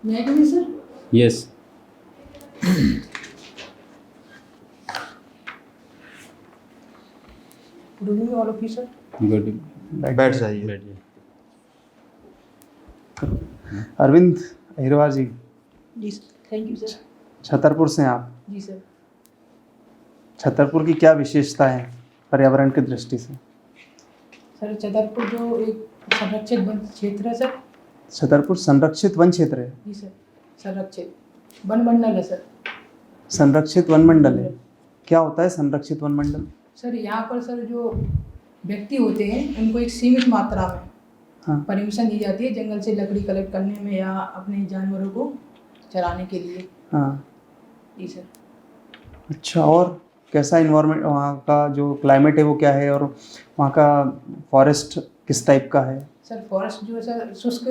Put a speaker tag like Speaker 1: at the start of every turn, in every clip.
Speaker 1: मैं कभी sir
Speaker 2: yes.
Speaker 1: Good evening all of you sir.
Speaker 2: Good.
Speaker 3: बैठ जाइए।
Speaker 2: बैठ जाइए।
Speaker 3: अरविंद अहिरवार जी,
Speaker 1: जी sir, thank you sir.
Speaker 3: Chhatarpur से हैं आप।
Speaker 1: जी सर।
Speaker 3: छतरपुर की क्या विशेषता है पर्यावरण की दृष्टि से?
Speaker 1: सर छतरपुर जो एक संरक्षित वन क्षेत्र है सर।
Speaker 3: छतरपुर संरक्षित वन क्षेत्र है।
Speaker 1: जी सर, संरक्षित वन मंडल है सर।
Speaker 3: संरक्षित वन मंडल है। क्या होता है संरक्षित वन मंडल?
Speaker 1: सर यहाँ पर सर जो व्यक्ति होते हैं उनको एक सीमित मात्रा में
Speaker 3: हाँ।
Speaker 1: परमिशन दी जाती है जंगल से लकड़ी कलेक्ट करने में या अपने जानवरों को चराने के लिए।
Speaker 3: हाँ।
Speaker 1: जी सर।
Speaker 3: अच्छा, और कैसा इन्वायरमेंट वहाँ का, जो क्लाइमेट है वो क्या है, और वहाँ का फॉरेस्ट किस टाइप का है?
Speaker 1: सर फॉरेस्ट जो है सर शुष्क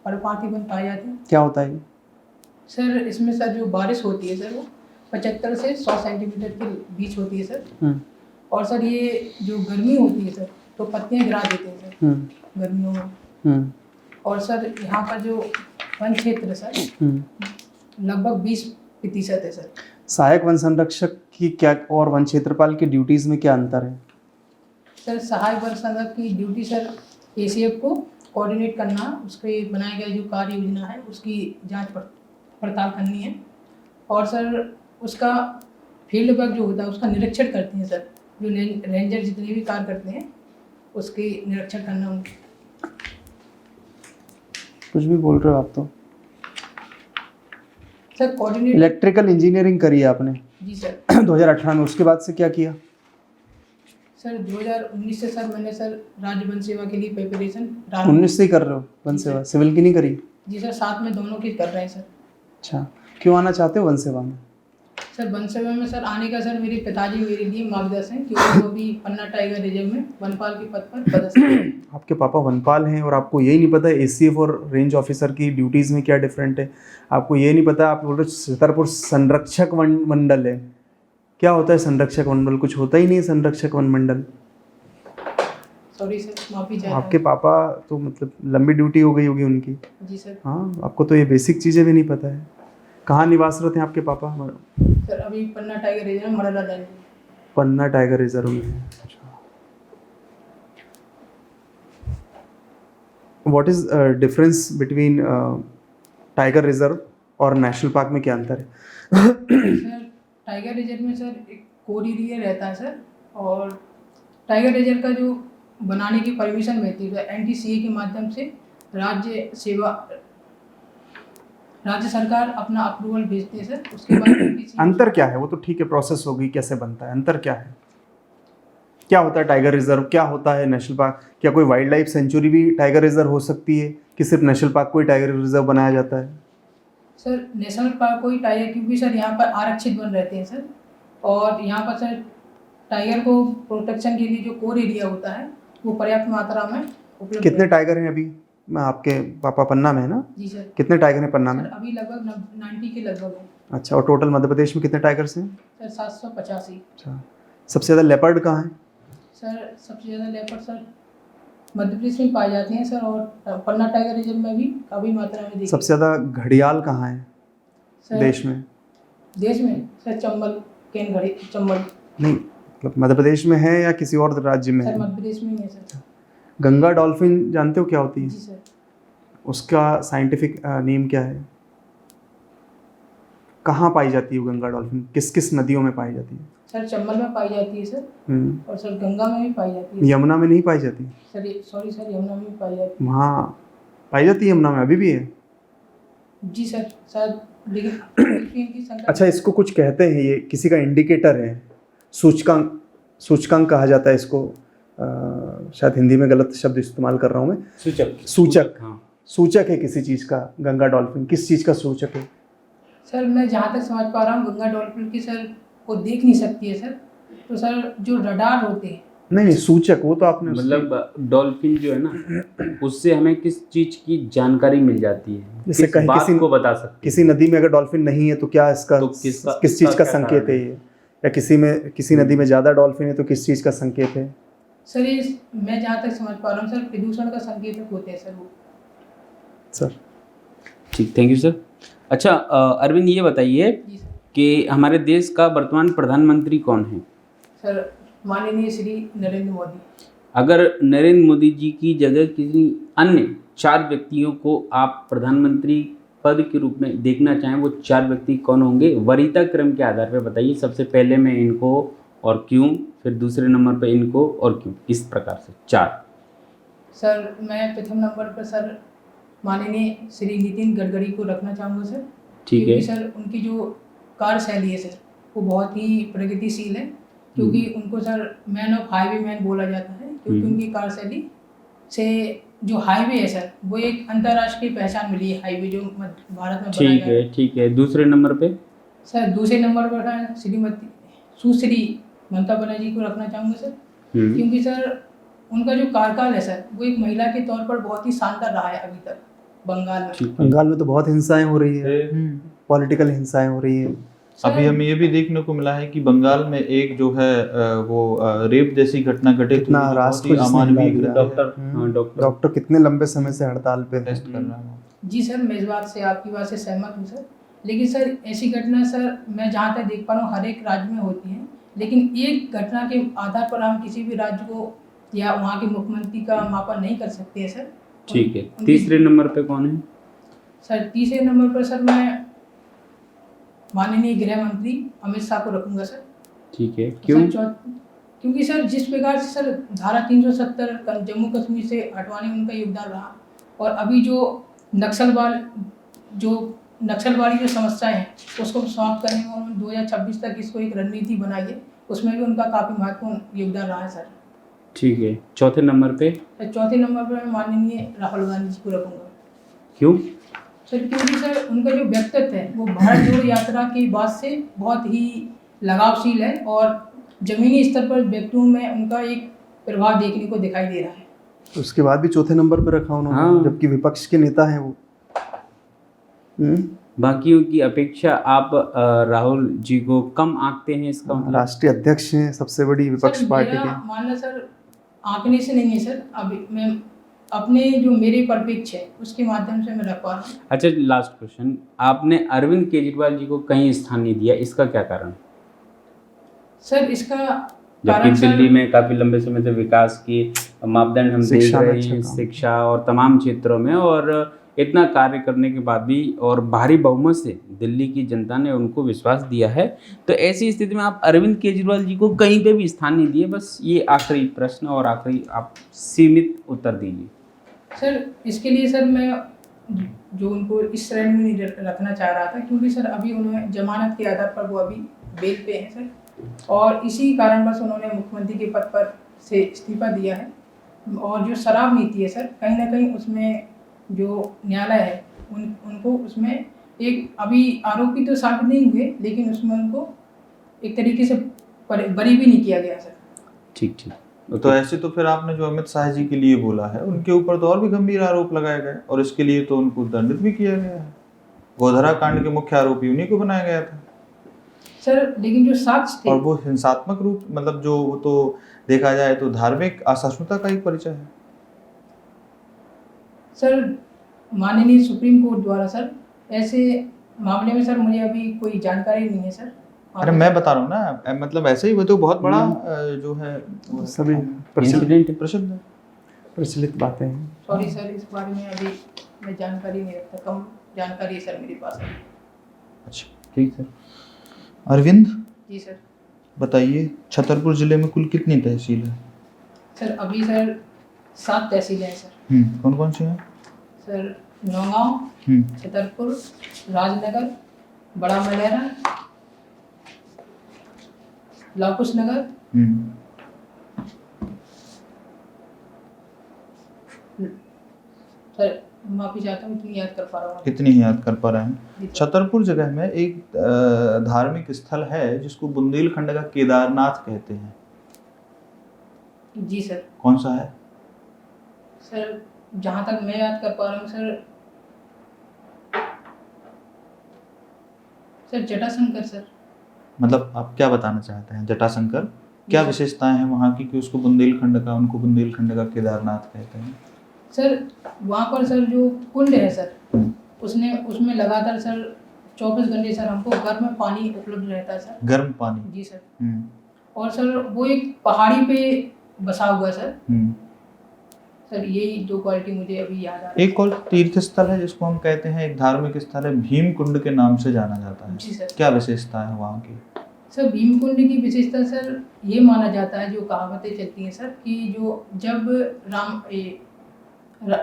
Speaker 1: पर्णपाती वन पाए जाते हैं।
Speaker 3: क्या होता है ये?
Speaker 1: सर इसमें सर जो बारिश होती है सर वो 75 से 100 सेंटीमीटर के बीच होती है सर। और सर ये जो गर्मी होती है सर तो पत्तियाँ गिरा देते हैं सर गर्मियों में। और सर यहाँ का जो वन क्षेत्र है सर लगभग 20% है सर।
Speaker 3: सहायक वन संरक्षक की क्या और वन क्षेत्रपाल की ड्यूटीज़ में क्या अंतर है?
Speaker 1: सर सहायक वन संरक्षक की ड्यूटी सर एसीएफ को कोऑर्डिनेट करना, उसके बनाए गए जो कार्य योजना है उसकी जांच पड़ताल करनी है। और सर उसका फील्ड वर्क जो होता है उसका निरीक्षण करते हैं सर। जो रेंजर जितने भी कार्य करते हैं उसके निरीक्षण करना उनके।
Speaker 3: कुछ भी बोल रहे हो आप तो।
Speaker 1: Sir coordinate.
Speaker 3: इलेक्ट्रिकल इंजीनियरिंग करी है आपने?
Speaker 1: जी सर।
Speaker 3: 2018 में। उसके बाद से क्या किया?
Speaker 1: सर 2019 से सर मैंने सर राज्य वन सेवा के लिए प्रिपरेशन
Speaker 3: 19 से ही कर रहे हो वन सेवा? सिविल की नहीं करी?
Speaker 1: जी सर, साथ में दोनों की कर रहे हैं सर।
Speaker 3: अच्छा, क्यों आना चाहते हो वन सेवा में?
Speaker 1: सर वन सेवा में सर आने का सर मेरे पिताजी मेरे लिए मार्गदर्शन, क्योंकि वो भी पन्ना टाइगर रिजर्व में वनपाल के पद पर पदस्थ हैं।
Speaker 3: आपके पापा वनपाल हैं और आपको यही नहीं पता है एसीएफ और रेंज ऑफिसर की ड्यूटीज़ में क्या डिफरेंट है? आपको ये नहीं पता? आप बोल रहे छतरपुर संरक्षक वन मंडल है। क्या होता है संरक्षक वन मंडल? कुछ होता ही नहीं है संरक्षक वन मंडल।
Speaker 1: सॉरी सर, माफी चाहता
Speaker 3: आपके पापा तो मतलब लंबी ड्यूटी हो गई होगी उनकी।
Speaker 1: हूं। जी सर।
Speaker 3: हाँ, आपको तो ये बेसिक चीज़ें भी नहीं पता है। कहाँ निवासरत हैं आपके पापा?
Speaker 1: सर अभी पन्ना टाइगर रिजर्व मरला लाइन।
Speaker 3: पन्ना टाइगर रिजर्व में। What is difference between tiger reserve और नेशनल पार्क में क्या अंतर है?
Speaker 1: सर टाइगर रिजर्व में सर एक कोर एरिया रहता है सर, और टाइगर रिजर्व का जो बनाने की परमिशन मिलती है एनटीसीए के माध्यम से राज्य सरकार अपना अप्रूवल भेजती है सर। उसके बाद NTCA
Speaker 3: अंतर क्या है? वो तो ठीक है, प्रोसेस होगी, कैसे बनता है, अंतर क्या है? क्या होता है टाइगर रिजर्व, क्या होता है नेशनल पार्क? क्या कोई वाइल्ड लाइफ सेंचुरी भी टाइगर रिजर्व हो सकती है कि सिर्फ नेशनल पार्क को ही टाइगर रिजर्व बनाया जाता है?
Speaker 1: सर नेशनल पार्क को ही टाइगर, क्योंकि सर यहाँ पर आरक्षित वन रहते हैं सर, और यहाँ पर सर टाइगर को प्रोटेक्शन के लिए जो कोर एरिया होता है वो पर्याप्त मात्रा में उपलब्ध
Speaker 3: कितने
Speaker 1: है।
Speaker 3: टाइगर हैं अभी? आपके पापा पन्ना में है ना?
Speaker 1: जी सर।
Speaker 3: कितने टाइगर हैं पन्ना में?
Speaker 1: सर अभी लगभग 90 के लगभग है
Speaker 3: अच्छा, और टोटल मध्य प्रदेश में कितने टाइगर्स हैं?
Speaker 1: सर। 785।
Speaker 3: अच्छा, सबसे ज़्यादा लेपर्ड कहाँ है?
Speaker 1: सर सबसे ज़्यादा लेपर्ड सर मध्य प्रदेश में पाए जाते हैं सर, और पन्ना टाइगर रिजर्व में भी काफ़ी मात्रा में देखी।
Speaker 3: सबसे ज़्यादा घड़ियाल कहाँ है
Speaker 1: सर
Speaker 3: देश में?
Speaker 1: देश में सर चंबल, केन घड़ी चंबल।
Speaker 3: नहीं, मतलब मध्य प्रदेश में है या किसी और राज्य में
Speaker 1: सर
Speaker 3: है?
Speaker 1: मध्य प्रदेश में ही है सर।
Speaker 3: गंगा डॉल्फिन जानते हो क्या होती है?
Speaker 1: जी सर।
Speaker 3: उसका साइंटिफिक नेम क्या है? कहाँ पाई जाती है वो गंगा डॉल्फिन? किस किस नदियों में पाई जाती है?
Speaker 1: सर चंबल में पाई जाती है सर, और सर गंगा में भी पाई जाती है
Speaker 3: यमुना में नहीं पाई जाती?
Speaker 1: सर। सॉरी सर, यमुना में भी पाई जाती
Speaker 3: वहाँ पाई जाती है, यमुना में अभी भी है?
Speaker 1: है। जी सर, शायद लेकिन इनकी संख्या।
Speaker 3: अच्छा, इसको कुछ कहते हैं, ये किसी का इंडिकेटर है, सूचकांक, सूचकांक कहा जाता है इसको। शायद हिंदी में गलत शब्द इस्तेमाल कर रहा हूँ मैं। सूचक।
Speaker 2: हाँ।
Speaker 3: सूचक है किसी चीज़ का गंगा डॉल्फिन? किस चीज़ का सूचक है?
Speaker 1: सर मैं जहाँ तक समझ पा रहा हूँ गंगा डॉल्फिन की सर को देख नहीं सकती है सर, तो सर जो रडार होते हैं।
Speaker 3: नहीं, सूचक वो तो आपने
Speaker 2: मतलब डॉल्फिन जो है ना, उससे हमें किस चीज की जानकारी मिल जाती है,
Speaker 3: जैसे
Speaker 2: किस
Speaker 3: कहीं
Speaker 2: बात
Speaker 3: किसी
Speaker 2: को बता सकते हैं।
Speaker 3: किसी नदी में अगर डॉल्फिन नहीं है तो क्या इसका
Speaker 2: तो
Speaker 3: किस चीज़ का
Speaker 2: क्या
Speaker 3: संकेत
Speaker 2: कारण
Speaker 3: है ये? या किसी नदी में ज़्यादा डॉल्फिन है तो किस चीज़ का संकेत है?
Speaker 1: सर ये मैं जहाँ तक समझ पा रहा हूँ सर प्रदूषण का संकेतक होते हैं सर वो।
Speaker 3: सर
Speaker 2: ठीक, थैंक यू सर। अच्छा अरविंद ये बताइए
Speaker 1: जी सर।
Speaker 2: कि हमारे देश का वर्तमान प्रधानमंत्री कौन है?
Speaker 1: सर माननीय श्री नरेंद्र मोदी।
Speaker 2: अगर नरेंद्र मोदी जी की जगह किसी अन्य 4 व्यक्तियों को आप प्रधानमंत्री पद के रूप में देखना चाहें, वो 4 व्यक्ति कौन होंगे? वरीयता क्रम के आधार पर बताइए, सबसे पहले मैं इनको और क्यों, फिर दूसरे नंबर पर इनको और क्यों, इस प्रकार से 4।
Speaker 1: सर मैं प्रथम नंबर पर सर माननीय श्री नितिन गडकरी को रखना चाहूँगा सर।
Speaker 2: ठीक है।
Speaker 1: क्योंकि सर उनकी जो कार्यशैली है सर वो बहुत ही प्रगतिशील है। क्योंकि उनको sir man of highway man बोला जाता है, क्योंकि उनकी कार्यशैली से जो हाईवे है सर वो एक अंतर्राष्ट्रीय पहचान मिली है, हाईवे जो भारत में बनाया गया है।
Speaker 2: ठीक है। दूसरे नंबर पे
Speaker 1: सर दूसरे नंबर पर है श्रीमती सुश्री ममता बनर्जी को रखना चाहूँगा सर। क्योंकि सर उनका जो कार्यकाल है सर वो एक महिला के तौर पर बहुत ही शानदार रहा है अभी तक बंगाल में।
Speaker 3: बंगाल में तो बहुत हिंसाएं हो रही है, पॉलिटिकल हिंसाएं हो रही है।
Speaker 4: अभी हमें ये भी देखने को मिला है कि बंगाल में एक जो है वो रेप जैसी घटना घटित हुई,
Speaker 3: कितना
Speaker 4: जो
Speaker 3: राष्ट्र
Speaker 4: बहुत ही
Speaker 3: जिसने
Speaker 4: अमानवीय
Speaker 3: हिला दिया।
Speaker 4: कृत्य
Speaker 3: डॉक्टर कितने लंबे समय से हड़ताल पे थे।
Speaker 4: टेस्ट कर रहा है।
Speaker 1: जी सर मैं इस बात से आपकी बात से सहमत हूँ सर। लेकिन सर ऐसी घटना सर मैं जहाँ तक देख पा रहा हूँ हर एक राज्य में होती है, लेकिन एक घटना के आधार पर हम किसी भी राज्य को या वहाँ के मुख्यमंत्री का मापन नहीं कर सकते हैं सर।
Speaker 2: ठीक है। तीसरे नंबर पे कौन है?
Speaker 1: सर तीसरे नंबर पर सर मैं माननीय गृह मंत्री अमित शाह को रखूंगा सर।
Speaker 2: ठीक है, क्यों?
Speaker 1: क्योंकि सर जिस प्रकार से सर धारा 370 जम्मू कश्मीर से हटवाने में उनका योगदान रहा, और अभी जो नक्सलवादी जो समस्याएं हैं उसको समाप्त करने में उन्होंने 2026 तक इसको एक रणनीति बनाई है, उसमें भी उनका काफ़ी महत्वपूर्ण योगदान रहा है सर।
Speaker 2: ठीक है। चौथे नंबर पे?
Speaker 1: सर चौथे नंबर पर मैं माननीय राहुल गांधी जी को रखूंगा।
Speaker 2: क्यों?
Speaker 1: सर क्योंकि सर उनका जो व्यक्तित्व है वो भारत जोड़ो यात्रा के बाद से बहुत ही लगावशील है, और जमीनी स्तर पर व्यक्तियों में उनका एक प्रभाव देखने को दिखाई दे रहा है।
Speaker 3: उसके बाद भी चौथे नंबर पे रखा उन्होंने।
Speaker 2: हाँ।
Speaker 3: जबकि विपक्ष के नेता हैं वो।
Speaker 2: बाकियों की अपेक्षा आप राहुल जी को कम आंकते हैं, इसका मतलब?
Speaker 3: राष्ट्रीय अध्यक्ष हैं सबसे बड़ी विपक्ष
Speaker 1: सर
Speaker 3: पार्टी
Speaker 1: मेरा
Speaker 3: के।
Speaker 1: मानना सर आंकने से नहीं है सर, अभी मैं अपने जो मेरे परिप्रेक्ष्य है उसके माध्यम से मैं रख पा रहा हूँ।
Speaker 2: अच्छा, लास्ट क्वेश्चन, आपने अरविंद केजरीवाल जी को कहीं स्थान नहीं दिया, इसका क्या कारण?
Speaker 1: सर इसका
Speaker 2: जबकि
Speaker 1: कारण सर
Speaker 2: दिल्ली में काफी लंबे समय से विकास की मापदंड हम देख
Speaker 3: शिक्षा में
Speaker 2: रहे
Speaker 3: अच्छा
Speaker 2: हैं,
Speaker 3: काम।
Speaker 2: शिक्षा और तमाम क्षेत्रों में, और इतना कार्य करने के बाद भी और भारी बहुमत से दिल्ली की जनता ने उनको विश्वास दिया है, तो ऐसी स्थिति में आप अरविंद केजरीवाल जी को कहीं पे भी स्थान नहीं दिए। बस ये आखिरी प्रश्न और आखिरी आप सीमित उत्तर दीजिए।
Speaker 1: सर इसके लिए सर मैं जो उनको इस श्रेणी में नहीं रखना चाह रहा था, क्योंकि सर अभी उन्होंने जमानत के आधार पर वो अभी बेल पे हैं सर, और इसी कारणवश उन्होंने मुख्यमंत्री के पद पर से इस्तीफा दिया है। और जो शराब नीति है सर कहीं ना कहीं उसमें जो न्यायालय है उनको उसमें एक अभी आरोपी तो साबित नहीं हुए, लेकिन उसमें उनको एक तरीके से बरी भी नहीं किया गया सर।
Speaker 2: ठीक ठीक।
Speaker 4: तो ऐसे तो फिर आपने जो अमित शाह जी के लिए बोला है उनके ऊपर तो और भी गंभीर आरोप लगाए गए, और इसके लिए तो उनको दंडित भी किया गया है। गोधरा कांड के मुख्य आरोपी उन्हीं को बनाया गया था
Speaker 1: सर, लेकिन जो साक्ष्य थे
Speaker 4: और वो हिंसात्मक रूप मतलब जो वो तो देखा जाए तो धार्मिक असहिष्णुता का एक परिचय है।
Speaker 1: सर माननीय सुप्रीम कोर्ट द्वारा सर ऐसे मामले में सर मुझे अभी कोई जानकारी नहीं है सर।
Speaker 4: अरे मैं बता रहा हूँ ना, मतलब ऐसे ही वो तो बहुत बड़ा जो है वो
Speaker 3: सभी
Speaker 2: इंसिडेंट
Speaker 4: प्रसिद्ध है।
Speaker 3: प्रचलित बातें हैं।
Speaker 1: सॉरी सर, इस बारे में अभी मैं जानकारी नहीं रखता, कम जानकारी है सर मेरे पास अभी।
Speaker 4: अच्छा
Speaker 2: ठीक सर।
Speaker 4: अरविंद
Speaker 1: जी सर।
Speaker 4: बताइए, छतरपुर जिले में कुल कितनी तहसील है?
Speaker 1: सर अभी सर 7 तहसीलें हैं सर।
Speaker 4: कौन कौन सी हैं?
Speaker 1: सर नौगांव, छतरपुर, राजनगर, बड़ा मलेरा, लाकुश नगर, सर माफी चाहता हूँ इतनी याद कर पा रहा हूँ।
Speaker 4: कितनी ही याद कर पा रहे हैं।
Speaker 1: जी सर।
Speaker 4: छतरपुर जगह में एक धार्मिक स्थल है जिसको बुंदेलखंड का केदारनाथ कहते हैं।
Speaker 1: जी सर।
Speaker 4: कौन सा है?
Speaker 1: सर जहाँ तक मैं याद कर पा रहा हूँ सर जटाशंकर सर।
Speaker 4: मतलब आप क्या बताना चाहते हैं? जटाशंकर क्या
Speaker 1: जी सर।
Speaker 4: विशेषताएं हैं वहाँ की कि उसको बुंदेलखंड का उनको बुंदेलखंड का केदारनाथ कहते हैं?
Speaker 1: सर वहाँ पर सर जो कुंड है सर उसने उसमें लगातार सर 24 घंटे सर हमको गर्म पानी उपलब्ध रहता है सर।
Speaker 4: गर्म पानी।
Speaker 1: जी सर।
Speaker 4: हम्म।
Speaker 1: और सर वो एक पहाड़ी पे बसा हुआ है सर।
Speaker 4: हम्म।
Speaker 1: सर यही दो क्वालिटी मुझे अभी याद आ रही
Speaker 4: एक और तीर्थ स्थल है जिसको हम कहते हैं, एक धार्मिक स्थल है, भीम कुंड के नाम से जाना जाता
Speaker 1: है।
Speaker 4: है।
Speaker 1: जी सर।
Speaker 4: क्या विशेषता है वहाँ की?
Speaker 1: सर भीमकुंड की विशेषता सर ये माना जाता है, जो कहावतें चलती हैं सर, कि जो जब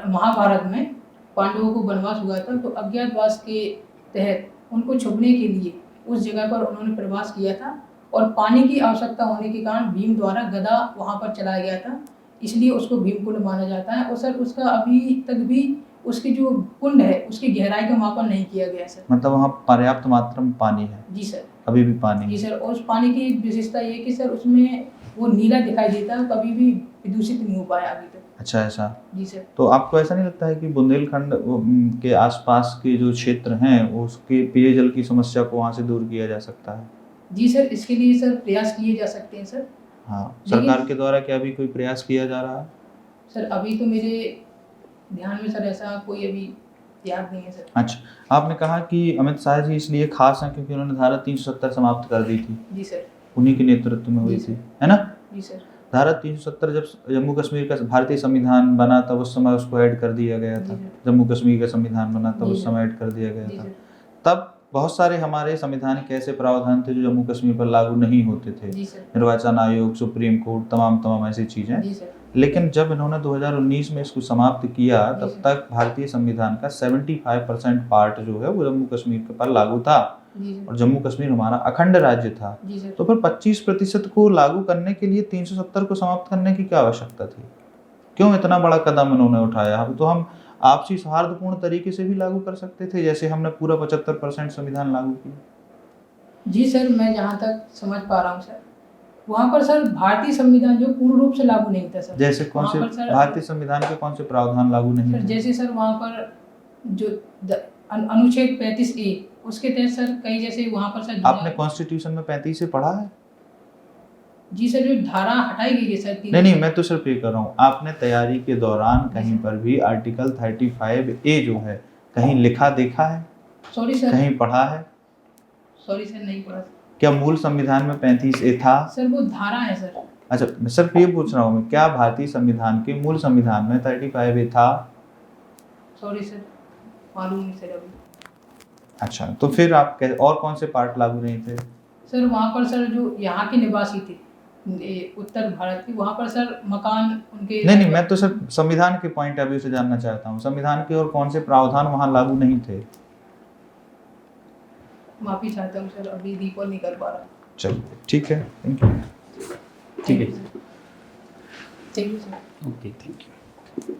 Speaker 1: महाभारत में पांडवों को वनवास हुआ था तो अज्ञातवास के तहत उनको छुपने के लिए उस जगह पर उन्होंने प्रवास किया था और पानी की आवश्यकता होने के कारण भीम द्वारा गदा वहाँ पर चलाया गया था, इसलिए उसको भीमकुंड माना जाता है। और सर उसका अभी तक भी उसकी जो कुंड है उसकी गहराई का मापन नहीं किया गया सर।
Speaker 4: मतलब वहाँ पर्याप्त मात्रा में पानी है?
Speaker 1: जी सर।
Speaker 4: अभी भी पानी
Speaker 1: जी
Speaker 4: है?
Speaker 1: सर। और उस पानी की विशेषता ये कि सर उसमें वो नीला दिखाई देता है, कभी भी प्रदूषित नहीं हो पाया अभी तक।
Speaker 4: अच्छा, ऐसा?
Speaker 1: जी सर।
Speaker 4: तो आपको ऐसा नहीं लगता है कि बुंदेलखंड के आसपास के जो क्षेत्र हैं उसके पेयजल की समस्या को वहाँ से दूर किया जा सकता है?
Speaker 1: जी सर, इसके लिए सर प्रयास किए जा सकते हैं सर।
Speaker 4: हाँ,
Speaker 1: लेकिन-
Speaker 4: सरकार के द्वारा क्या अभी कोई प्रयास किया जा रहा है?
Speaker 1: सर अभी तो मेरे ध्यान में सर ऐसा कोई अभी याद नहीं है सर।
Speaker 4: अच्छा, आपने कहा कि अमित शाह जी इसलिए खास हैं क्योंकि उन्होंने धारा 370 समाप्त कर दी थी,
Speaker 1: जी सर।
Speaker 4: उन्हीं के नेतृत्व में हुई
Speaker 1: जी
Speaker 4: थी,
Speaker 1: सर।
Speaker 4: है ना?
Speaker 1: जी सर।
Speaker 4: धारा 370 जब जम्मू कश्मीर का भारतीय संविधान बना तब उस समय उसको ऐड कर दिया गया था।
Speaker 1: जी सर।
Speaker 4: जम्मू कश्मीर का संविधान बना तब
Speaker 1: जी
Speaker 4: उस
Speaker 1: सर।
Speaker 4: समय ऐड कर दिया गया
Speaker 1: जी
Speaker 4: था।
Speaker 1: सर।
Speaker 4: तब बहुत सारे हमारे संवैधानिक ऐसे प्रावधान थे जो जम्मू कश्मीर पर लागू नहीं होते थे।
Speaker 1: जी सर।
Speaker 4: निर्वाचन आयोग, सुप्रीम कोर्ट, तमाम ऐसी चीज़ें।
Speaker 1: जी सर।
Speaker 4: लेकिन जब इन्होंने 2019 में इसको समाप्त किया
Speaker 1: जी
Speaker 4: तब
Speaker 1: सर।
Speaker 4: तक भारतीय संविधान का 75% पार्ट जो है वो जम्मू कश्मीर के पर लागू था
Speaker 1: जी
Speaker 4: और
Speaker 1: सर।
Speaker 4: जम्मू कश्मीर हमारा अखंड राज्य था।
Speaker 1: जी सर।
Speaker 4: तो फिर 25% को लागू करने के लिए 370 को समाप्त करने की क्या आवश्यकता थी? क्यों इतना बड़ा कदम इन्होंने उठाया? तो हम आपसी सौहार्दपूर्ण तरीके से भी लागू कर सकते थे, जैसे हमने पूरा 75% संविधान लागू किया।
Speaker 1: जी सर, मैं जहाँ तक समझ पा रहा हूँ सर, वहाँ पर सर भारतीय संविधान जो पूर्ण रूप से लागू नहीं था सर।
Speaker 4: जैसे कौन से
Speaker 1: वहाँ पर सर-
Speaker 4: भारतीय संविधान के कौन से प्रावधान लागू नहीं
Speaker 1: सर
Speaker 4: थे?
Speaker 1: जैसे सर वहाँ पर जो अनुच्छेद 35A उसके तहत सर कई जैसे वहाँ पर सर
Speaker 4: आपने कॉन्स्टिट्यूशन में 35 से पढ़ा है?
Speaker 1: जी सर, जो धारा हटाई गई है सर
Speaker 4: नहीं, मैं तो सिर्फ ये कर रहा हूँ, आपने तैयारी के दौरान कहीं पर भी आर्टिकल 35A जो है कहीं लिखा देखा है?
Speaker 1: Sorry sir.
Speaker 4: कहीं पढ़ा है?
Speaker 1: सॉरी सर, नहीं पढ़ा
Speaker 4: क्या मूल संविधान में 35A था?
Speaker 1: सर, वो धारा है सर।
Speaker 4: अच्छा, मैं सिर्फ ये पूछ रहा हूँ मैं, क्या भारतीय संविधान के मूल संविधान में 35A था?
Speaker 1: सॉरी सर, मालूम नहीं सर अभी।
Speaker 4: अच्छा, तो फिर आप और कौन से पार्ट लागू नहीं थे?
Speaker 1: सर वहाँ पर सर जो यहाँ के निवासी थे उत्तर भारत के, वहाँ पर सर मकान उनके
Speaker 4: नहीं, मैं तो सिर्फ संविधान के पॉइंट ऑफ व्यू से जानना चाहता हूँ, संविधान के और कौन से प्रावधान वहाँ लागू नहीं थे?
Speaker 1: माफी चाहता हूँ सर, अभी रिकॉल नहीं कर पा रहा।
Speaker 4: चलिए, ठीक है, थैंक यू।
Speaker 2: ठीक है।
Speaker 1: Thank you sir.
Speaker 2: Okay, thank you.